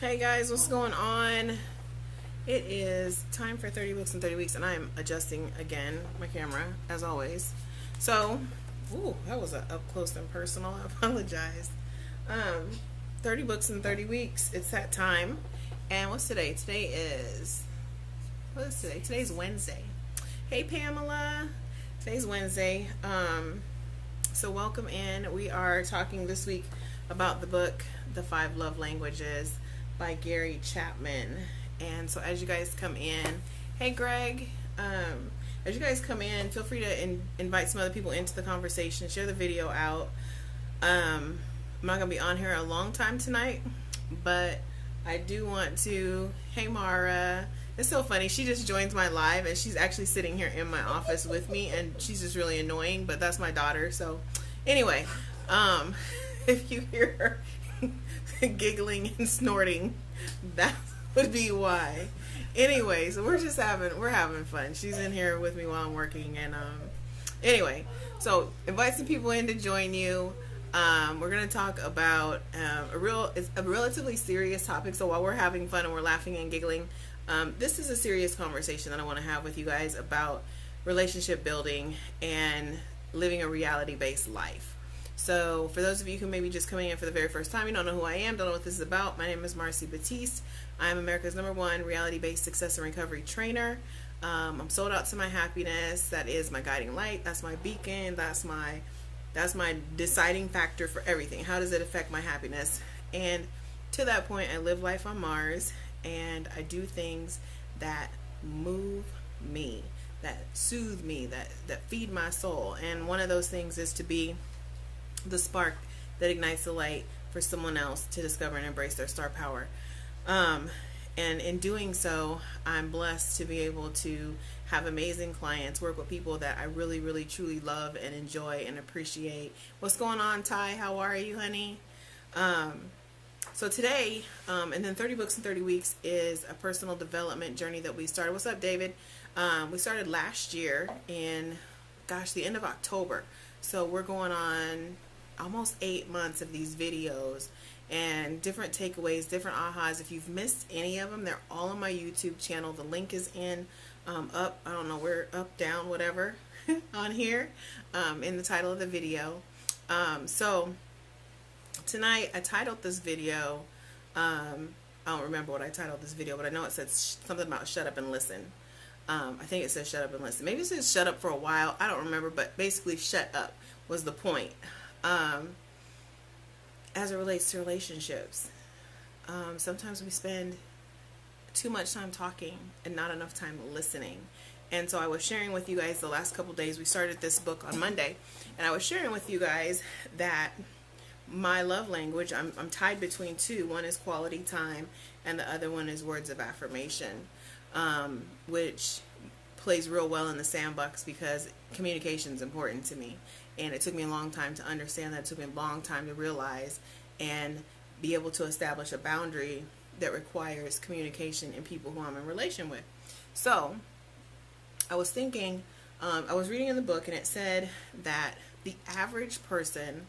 Hey guys, what's going on? It is time for 30 books in 30 weeks, and I am adjusting again my camera as always. So, ooh, that was up close and personal. I apologize. Um, 30 books in 30 weeks. It's that time. And what's today? What is today? Today's Wednesday. Hey Pamela. Today's Wednesday. So welcome in. We are talking this week about the book The Five Love Languages by Gary Chapman. And so as you guys come in, hey Greg, as you guys come in, feel free to invite some other people into the conversation, share the video out. I'm not going to be on here a long time tonight, but I do want to, hey Mara, it's so funny, she just joins my live and she's actually sitting here in my office with me and she's just really annoying, but that's my daughter. So anyway, if you hear her giggling and snorting, that would be why. Anyway, so we're having fun. She's in here with me while I'm working, and anyway, so invite some people in to join you. We're gonna talk about it's a relatively serious topic. So while we're having fun and we're laughing and giggling, this is a serious conversation that I want to have with you guys about relationship building and living a reality-based life. So for those of you who may be just coming in for the very first time, you don't know who I am, don't know what this is about, my name is Marcy Batiste. I'm America's #1 reality-based success and recovery trainer. I'm sold out to my happiness. That is my guiding light. That's my beacon. That's my deciding factor for everything. How does it affect my happiness? And to that point, I live life on Mars, and I do things that move me, that soothe me, that feed my soul. And one of those things is to be the spark that ignites the light for someone else to discover and embrace their star power. And in doing so, I'm blessed to be able to have amazing clients, work with people that I really, really, truly love and enjoy and appreciate. What's going on, Ty? How are you, honey? So today, and then 30 Books in 30 Weeks is a personal development journey that we started. What's up, David? We started last year in, the end of October. So we're going on almost 8 months of these videos and different takeaways, different ahas. If you've missed any of them, they're all on my YouTube channel. The link is in up, I don't know where, up, down, whatever, on here, in the title of the video. So tonight I titled this video, I don't remember what I titled this video, but I know it said something about shut up and listen. I think it says shut up and listen. Maybe it says shut up for a while. I don't remember, but basically shut up was the point. As it relates to relationships, sometimes we spend too much time talking and not enough time listening. And so I was sharing with you guys the last couple days. We started this book on Monday, and I was sharing with you guys that my love language, I'm tied between two. One is quality time, and the other one is words of affirmation, which plays real well in the sandbox because communication is important to me. And it took me a long time to understand that. It took me a long time to realize and be able to establish a boundary that requires communication in people who I'm in relation with. So I was thinking, I was reading in the book, and it said that the average person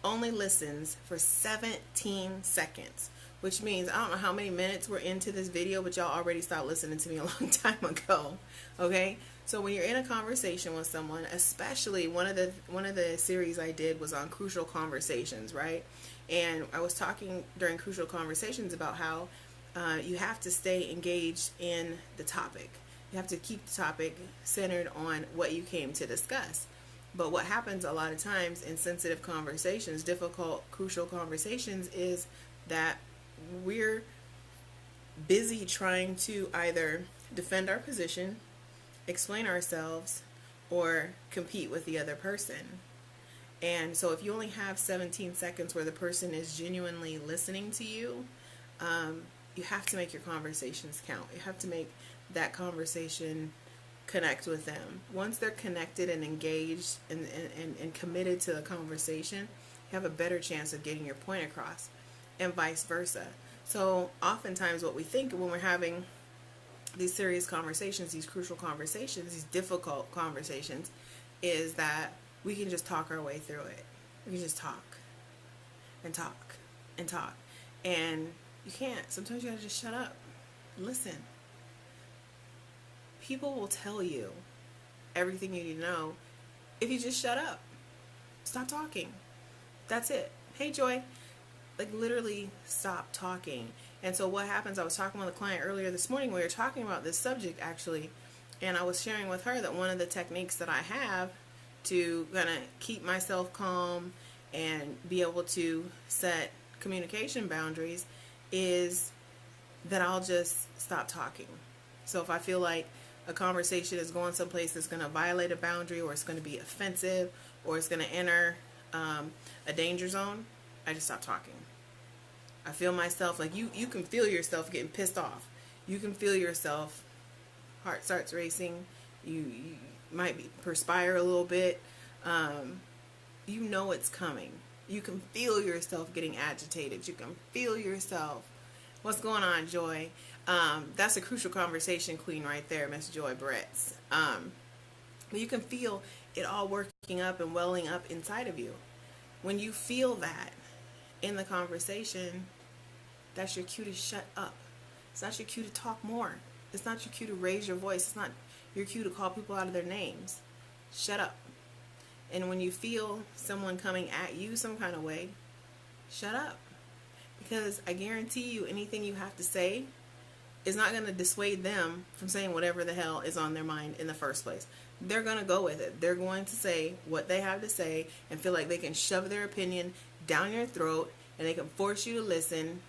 only listens for 17 seconds, which means I don't know how many minutes we're into this video, but y'all already stopped listening to me a long time ago. Okay? So when you're in a conversation with someone, especially one of the series I did was on crucial conversations, right? And I was talking during crucial conversations about how you have to stay engaged in the topic. You have to keep the topic centered on what you came to discuss. But what happens a lot of times in sensitive conversations, difficult, crucial conversations, is that we're busy trying to either defend our position, explain ourselves, or compete with the other person. And so if you only have 17 seconds where the person is genuinely listening to you, you have to make your conversations count. You have to make that conversation connect with them. Once they're connected and engaged and committed to the conversation, you have a better chance of getting your point across, and vice versa. So oftentimes what we think when we're having these serious conversations, these crucial conversations, these difficult conversations, is that we can just talk our way through it. We can just talk and talk and talk. And You can't. Sometimes you gotta just shut up. Listen. People will tell you everything you need to know if you just shut up. Stop talking. That's it. Hey, Joy. Like, literally stop talking. And so what happens, I was talking with a client earlier this morning. We were talking about this subject, actually. And I was sharing with her that one of the techniques that I have to kind of keep myself calm and be able to set communication boundaries is that I'll just stop talking. So if I feel like a conversation is going someplace that's going to violate a boundary, or it's going to be offensive, or it's going to enter a danger zone, I just stop talking. I feel myself, like you can feel yourself getting pissed off. You can feel yourself, heart starts racing. You might perspire a little bit. You know it's coming. You can feel yourself getting agitated. You can feel yourself. What's going on, Joy? That's a crucial conversation queen right there, Miss Joy Bretts. But you can feel it all working up and welling up inside of you. When you feel that in the conversation, that's your cue to shut up. It's not your cue to talk more. It's not your cue to raise your voice. It's not your cue to call people out of their names. Shut up. And when you feel someone coming at you some kind of way, shut up. Because I guarantee you, anything you have to say is not going to dissuade them from saying whatever the hell is on their mind in the first place. They're going to go with it. They're going to say what they have to say and feel like they can shove their opinion down your throat and they can force you to listen,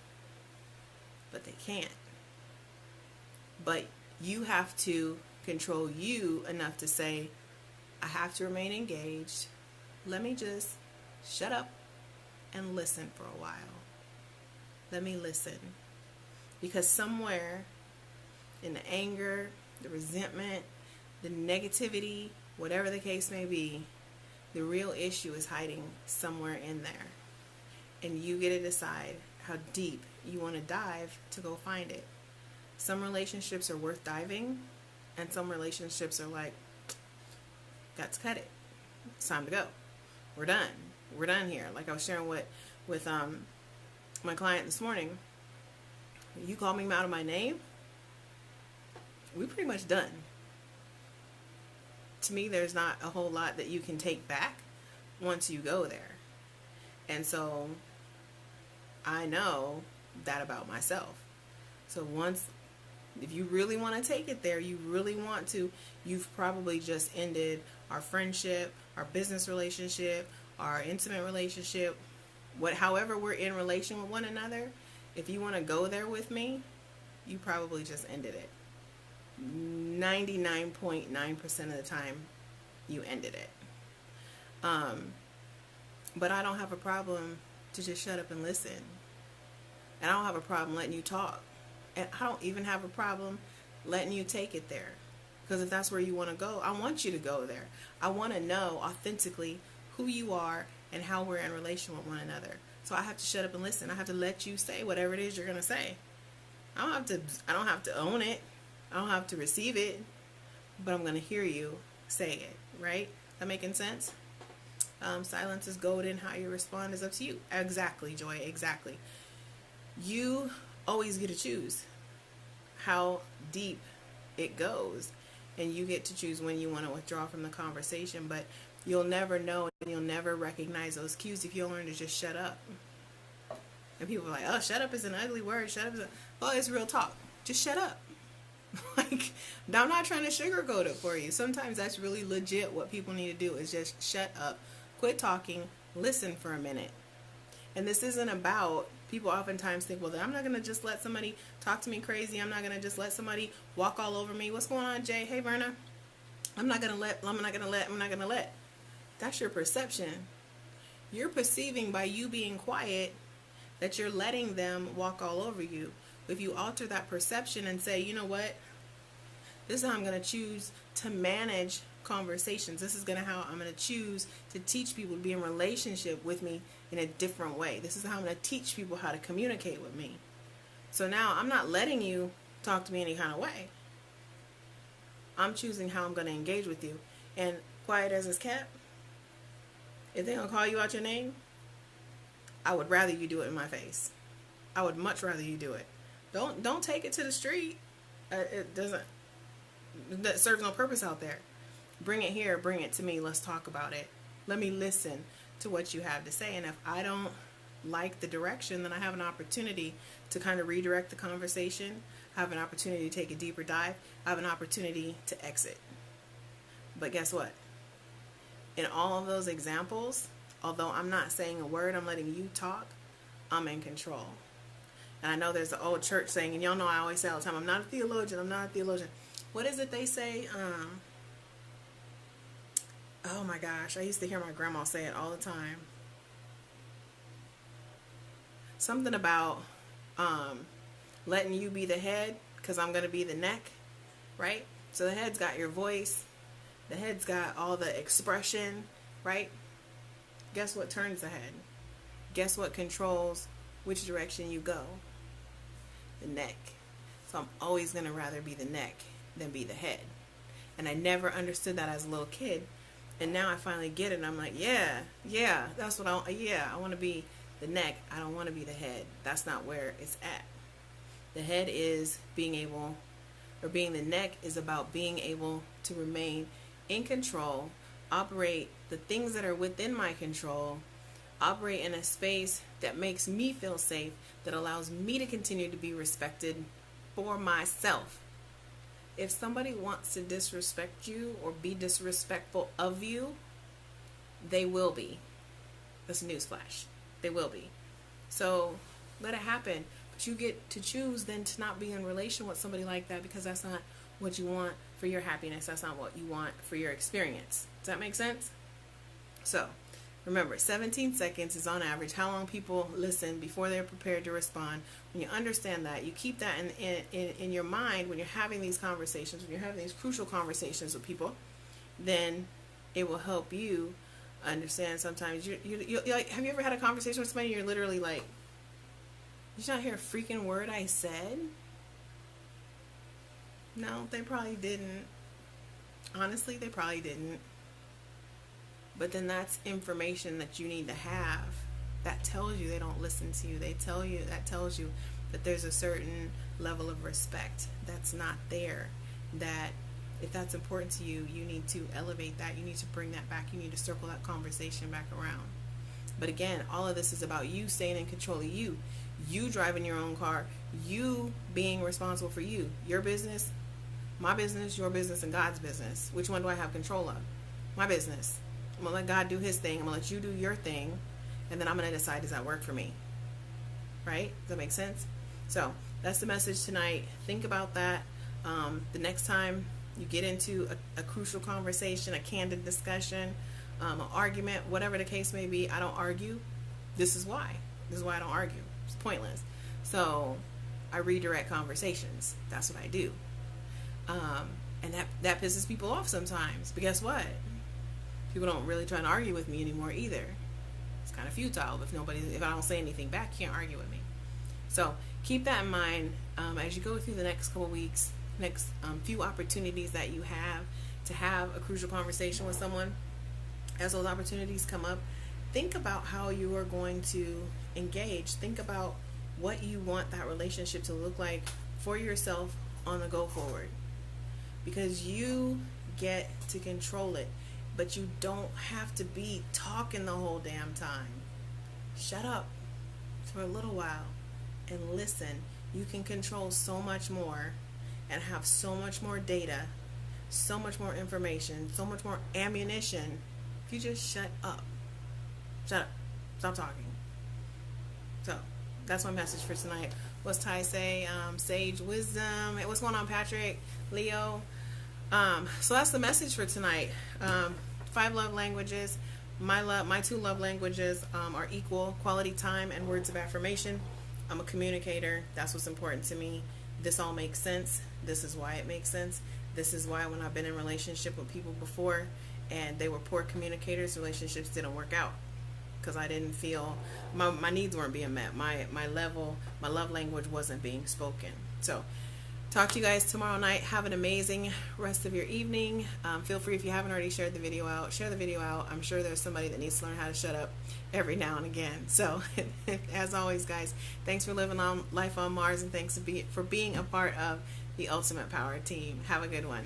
but they can't. But you have to control you enough to say, I have to remain engaged. Let me just shut up and listen for a while. Let me listen. Because somewhere in the anger, the resentment, the negativity, whatever the case may be, the real issue is hiding somewhere in there. And you get to decide how deep you want to dive to go find it. Some relationships are worth diving, and some relationships are like, got to cut it. It's time to go. We're done. We're done here. Like I was sharing with my client this morning. You call me out of my name, we're pretty much done. To me, there's not a whole lot that you can take back once you go there. And so I know that about myself. So if you really want to take it there, you really want to, you've probably just ended our friendship, our business relationship, our intimate relationship, however we're in relation with one another. If you want to go there with me, you probably just ended it. 99.9% of the time, you ended it. But I don't have a problem to just shut up and listen. And I don't have a problem letting you talk. And I don't even have a problem letting you take it there. Because if that's where you want to go, I want you to go there. I want to know authentically who you are and how we're in relation with one another. So I have to shut up and listen. I have to let you say whatever it is you're going to say. I don't have to own it. I don't have to receive it. But I'm going to hear you say it, right? That making sense? Silence is golden. How you respond is up to you. Exactly, Joy. Exactly. You always get to choose how deep it goes. And you get to choose when you want to withdraw from the conversation. But you'll never know and you'll never recognize those cues if you don't learn to just shut up. And people are like, oh, shut up is an ugly word. Shut up is well, it's real talk. Just shut up. Like, I'm not trying to sugarcoat it for you. Sometimes that's really legit. What people need to do is just shut up, quit talking, listen for a minute. And this isn't about, people oftentimes think, well, I'm not going to just let somebody talk to me crazy. I'm not going to just let somebody walk all over me. What's going on, Jay? Hey, Verna. I'm not going to let. That's your perception. You're perceiving by you being quiet that you're letting them walk all over you. If you alter that perception and say, you know what, this is how I'm going to choose to manage conversations. This is how I'm going to choose to teach people to be in relationship with me in a different way. This is how I'm going to teach people how to communicate with me. So now I'm not letting you talk to me any kind of way. I'm choosing how I'm going to engage with you. And quiet as it's kept, if they're going to call you out your name, I would rather you do it in my face. I would much rather you do it. Don't take it to the street. It doesn't. That serves no purpose out there. Bring it here. Bring it to me. Let's talk about it. Let me listen to what you have to say. And if I don't like the direction, then I have an opportunity to kind of redirect the conversation. I have an opportunity to take a deeper dive. I have an opportunity to exit. But guess what? In all of those examples, although I'm not saying a word, I'm letting you talk, I'm in control. And I know there's an old church saying, and y'all know I always say all the time, I'm not a theologian, I'm not a theologian. What is it they say? Oh my gosh, I used to hear my grandma say it all the time. Something about letting you be the head because I'm going to be the neck, right? So the head's got your voice. The head's got all the expression, right? Guess what turns the head? Guess what controls which direction you go? The neck. So I'm always going to rather be the neck than be the head. And I never understood that as a little kid. And now I finally get it. And I'm like, yeah, that's what I want to be the neck. I don't want to be the head. That's not where it's at. The head is being able, or being the neck is about being able to remain in control, operate the things that are within my control, operate in a space that makes me feel safe, that allows me to continue to be respected for myself. If somebody wants to disrespect you or be disrespectful of you, they will be. That's a newsflash. They will be. So let it happen. But you get to choose then to not be in relation with somebody like that, because that's not what you want for your happiness. That's not what you want for your experience. Does that make sense? So remember, 17 seconds is on average how long people listen before they're prepared to respond. When you understand that, you keep that in your mind when you're having these conversations, when you're having these crucial conversations with people, then it will help you understand. Sometimes you're like, have you ever had a conversation with somebody and you're literally like, did you not hear a freaking word I said? No, they probably didn't. Honestly, they probably didn't. But then that's information that you need to have. That tells you they don't listen to you. That tells you that there's a certain level of respect that's not there. That if that's important to you, you need to elevate that. You need to bring that back. You need to circle that conversation back around. But again, all of this is about you staying in control of you. You driving your own car. You being responsible for you. Your business, my business, your business, and God's business. Which one do I have control of? My business. I'm going to let God do his thing. I'm going to let you do your thing. And then I'm going to decide, does that work for me? Right? Does that make sense? So that's the message tonight. Think about that. The next time you get into a crucial conversation, a candid discussion, an argument, whatever the case may be, I don't argue. This is why. This is why I don't argue. It's pointless. So I redirect conversations. That's what I do. And that pisses people off sometimes. But guess what? People don't really try to argue with me anymore either. It's kind of futile. If I don't say anything back, you can't argue with me. So keep that in mind as you go through the next couple weeks, next few opportunities that you have to have a crucial conversation with someone. As those opportunities come up, think about how you are going to engage. Think about what you want that relationship to look like for yourself on the go forward. Because you get to control it. But you don't have to be talking the whole damn time. Shut up for a little while and listen. You can control so much more and have so much more data, so much more information, so much more ammunition if you just shut up. Shut up. Stop talking. So that's my message for tonight. What's Ty say? Sage wisdom. Hey, what's going on, Patrick? Leo? So that's the message for tonight. 5 love languages. My 2 love languages are equal: quality time and words of affirmation. I'm a communicator. That's what's important to me. This all makes sense. This is why it makes sense. This is why when I've been in relationship with people before and they were poor communicators, relationships didn't work out because I didn't feel my needs weren't being met. My love language wasn't being spoken. So Talk to you guys tomorrow night. Have an amazing rest of your evening. Feel free, if you haven't already shared the video out, share the video out. I'm sure there's somebody that needs to learn how to shut up every now and again. So, as always, guys, thanks for living on life on Mars, and thanks for being a part of the Ultimate Power Team. Have a good one.